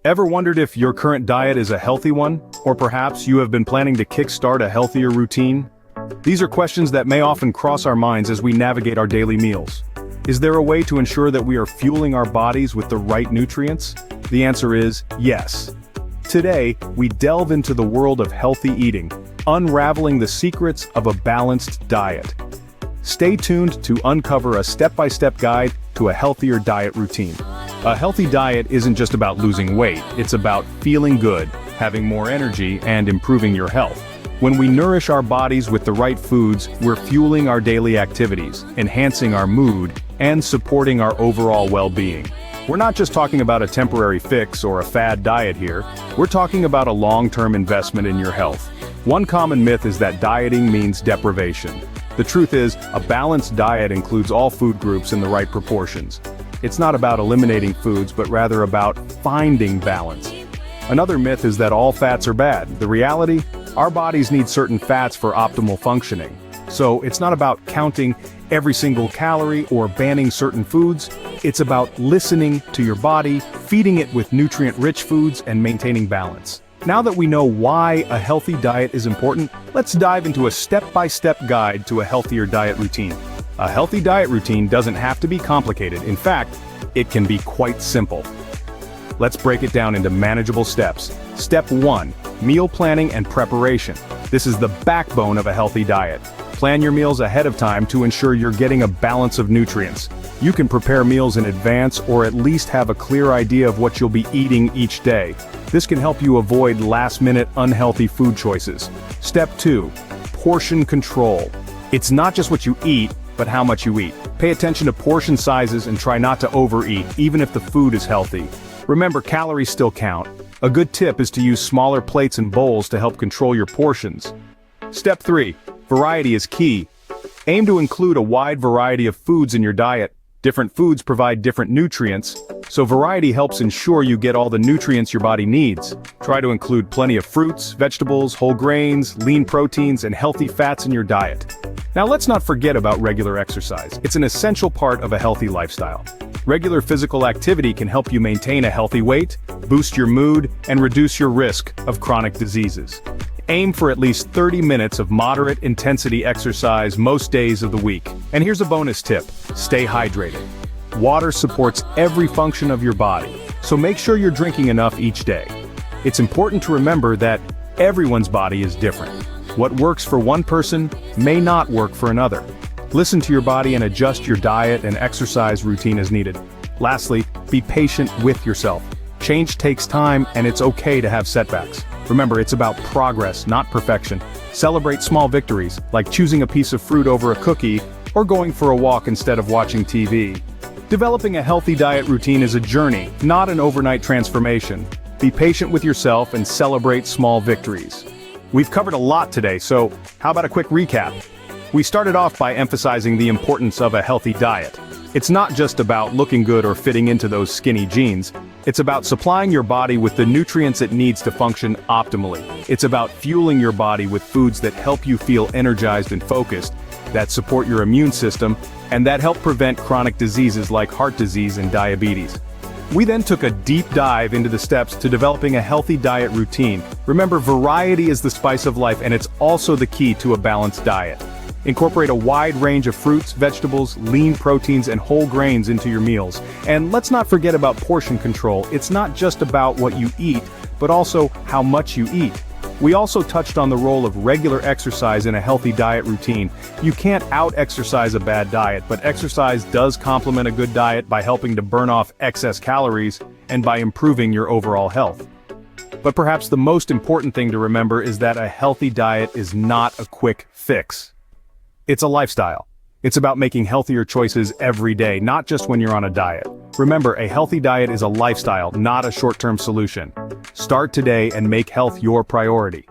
Ever wondered if your current diet is a healthy one? Or perhaps you have been planning to kickstart a healthier routine? These are questions that may often cross our minds as we navigate our daily meals. Is there a way to ensure that we are fueling our bodies with the right nutrients? The answer is yes. Today, we delve into the world of healthy eating, unraveling the secrets of a balanced diet. Stay tuned to uncover a step-by-step guide to a healthier diet routine. A healthy diet isn't just about losing weight, it's about feeling good, having more energy, and improving your health. When we nourish our bodies with the right foods, we're fueling our daily activities, enhancing our mood, and supporting our overall well-being. We're not just talking about a temporary fix or a fad diet here, we're talking about a long-term investment in your health. One common myth is that dieting means deprivation. The truth is, a balanced diet includes all food groups in the right proportions. It's not about eliminating foods, but rather about finding balance. Another myth is that all fats are bad. The reality? Our bodies need certain fats for optimal functioning. So it's not about counting every single calorie or banning certain foods. It's about listening to your body, feeding it with nutrient-rich foods, and maintaining balance. Now that we know why a healthy diet is important, let's dive into a step-by-step guide to a healthier diet routine. A healthy diet routine doesn't have to be complicated. In fact, it can be quite simple. Let's break it down into manageable steps. Step 1. Meal planning and preparation. This is the backbone of a healthy diet. Plan your meals ahead of time to ensure you're getting a balance of nutrients. You can prepare meals in advance or at least have a clear idea of what you'll be eating each day. This can help you avoid last-minute unhealthy food choices. Step 2. Portion control. It's not just what you eat, but how much you eat. Pay attention to portion sizes and try not to overeat, even if the food is healthy. Remember, calories still count. A good tip is to use smaller plates and bowls to help control your portions. Step 3. Variety is key. Aim to include a wide variety of foods in your diet. Different foods provide different nutrients, so variety helps ensure you get all the nutrients your body needs. Try to include plenty of fruits, vegetables, whole grains, lean proteins, and healthy fats in your diet. Now let's not forget about regular exercise. It's an essential part of a healthy lifestyle. Regular physical activity can help you maintain a healthy weight, boost your mood, and reduce your risk of chronic diseases. Aim for at least 30 minutes of moderate intensity exercise most days of the week. And here's a bonus tip: stay hydrated. Water supports every function of your body, so make sure you're drinking enough each day. It's important to remember that everyone's body is different. What works for one person may not work for another. Listen to your body and adjust your diet and exercise routine as needed. Lastly, be patient with yourself. Change takes time, and it's okay to have setbacks. Remember, it's about progress, not perfection. Celebrate small victories, like choosing a piece of fruit over a cookie, or going for a walk instead of watching TV. Developing a healthy diet routine is a journey, not an overnight transformation. Be patient with yourself and celebrate small victories. We've covered a lot today, so how about a quick recap? We started off by emphasizing the importance of a healthy diet. It's not just about looking good or fitting into those skinny jeans. It's about supplying your body with the nutrients it needs to function optimally. It's about fueling your body with foods that help you feel energized and focused, that support your immune system, and that help prevent chronic diseases like heart disease and diabetes. We then took a deep dive into the steps to developing a healthy diet routine. Remember, variety is the spice of life, and it's also the key to a balanced diet. Incorporate a wide range of fruits, vegetables, lean proteins, and whole grains into your meals. And let's not forget about portion control. It's not just about what you eat, but also how much you eat. We also touched on the role of regular exercise in a healthy diet routine. You can't out-exercise a bad diet, but exercise does complement a good diet by helping to burn off excess calories and by improving your overall health. But perhaps the most important thing to remember is that a healthy diet is not a quick fix. It's a lifestyle. It's about making healthier choices every day, not just when you're on a diet. Remember, a healthy diet is a lifestyle, not a short-term solution. Start today and make health your priority.